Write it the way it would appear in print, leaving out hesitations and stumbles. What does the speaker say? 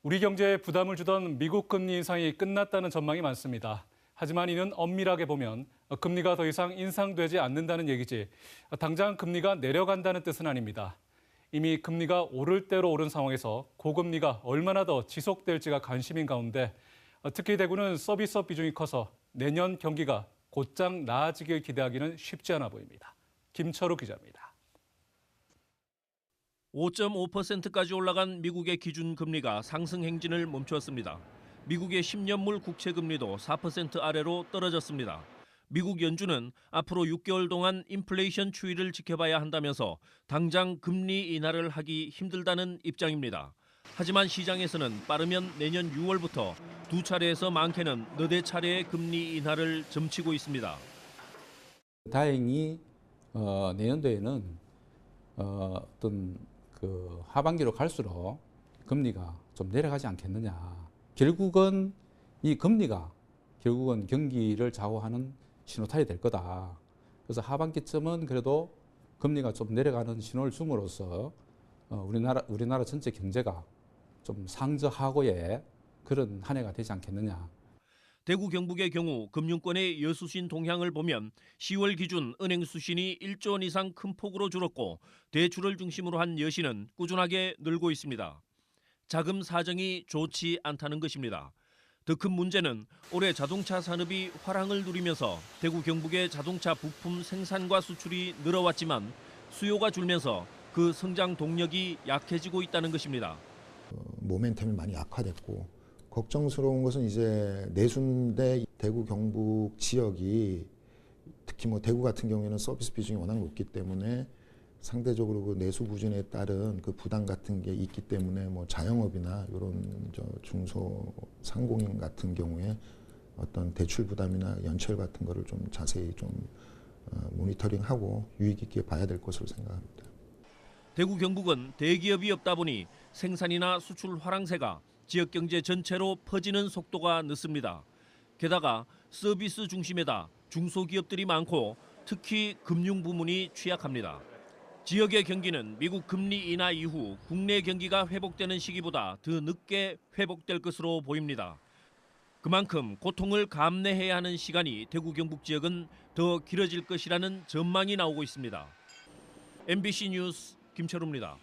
우리 경제에 부담을 주던 미국 금리 인상이 끝났다는 전망이 많습니다. 하지만 이는 엄밀하게 보면 금리가 더 이상 인상되지 않는다는 얘기지 당장 금리가 내려간다는 뜻은 아닙니다. 이미 금리가 오를 대로 오른 상황에서 고금리가 얼마나 더 지속될지가 관심인 가운데 특히 대구는 서비스업 비중이 커서 내년 경기가 곧장 나아지길 기대하기는 쉽지 않아 보입니다. 김철우 기자입니다. 5.5%까지 올라간 미국의 기준금리가 상승 행진을 멈췄습니다. 미국의 10년물 국채금리도 4% 아래로 떨어졌습니다. 미국 연준은 앞으로 6개월 동안 인플레이션 추이를 지켜봐야 한다면서 당장 금리 인하를 하기 힘들다는 입장입니다. 하지만 시장에서는 빠르면 내년 6월부터 두 차례에서 많게는 너댓 차례의 금리 인하를 점치고 있습니다. 다행히 내년도에는 어떤 하반기로 갈수록 금리가 좀 내려가지 않겠느냐. 결국은 이 금리가 경기를 좌우하는 신호탄이 될 거다. 그래서 하반기쯤은 그래도 금리가 좀 내려가는 신호를 줌으로써 우리나라 전체 경제가 좀 상저하고의 그런 한 해가 되지 않겠느냐. 대구 경북의 경우 금융권의 여수신 동향을 보면 10월 기준 은행 수신이 1조 원 이상 큰 폭으로 줄었고 대출을 중심으로 한 여신은 꾸준하게 늘고 있습니다. 자금 사정이 좋지 않다는 것입니다. 더 큰 문제는 올해 자동차 산업이 화랑을 누리면서 대구 경북의 자동차 부품 생산과 수출이 늘어왔지만 수요가 줄면서 그 성장 동력이 약해지고 있다는 것입니다. 모멘텀이 많이 악화됐고 걱정스러운 것은 이제 내순대 대구 경북 지역이 특히 대구 같은 경우에는 서비스 비중이 워낙 높기 때문에 상대적으로 그 내수 부진에 따른 그 부담 같은 게 있기 때문에 자영업이나 이런 중소 상공인 같은 경우에 어떤 대출 부담이나 연체율 같은 거를 좀 자세히 모니터링하고 유의 깊게 봐야 될 것으로 생각합니다. 대구 경북은 대기업이 없다 보니 생산이나 수출 화랑세가 지역 경제 전체로 퍼지는 속도가 늦습니다. 게다가 서비스 중심에다 중소기업들이 많고 특히 금융 부문이 취약합니다. 지역의 경기는 미국 금리 인하 이후 국내 경기가 회복되는 시기보다 더 늦게 회복될 것으로 보입니다. 그만큼 고통을 감내해야 하는 시간이 대구 경북 지역은 더 길어질 것이라는 전망이 나오고 있습니다. MBC 뉴스 김철우입니다.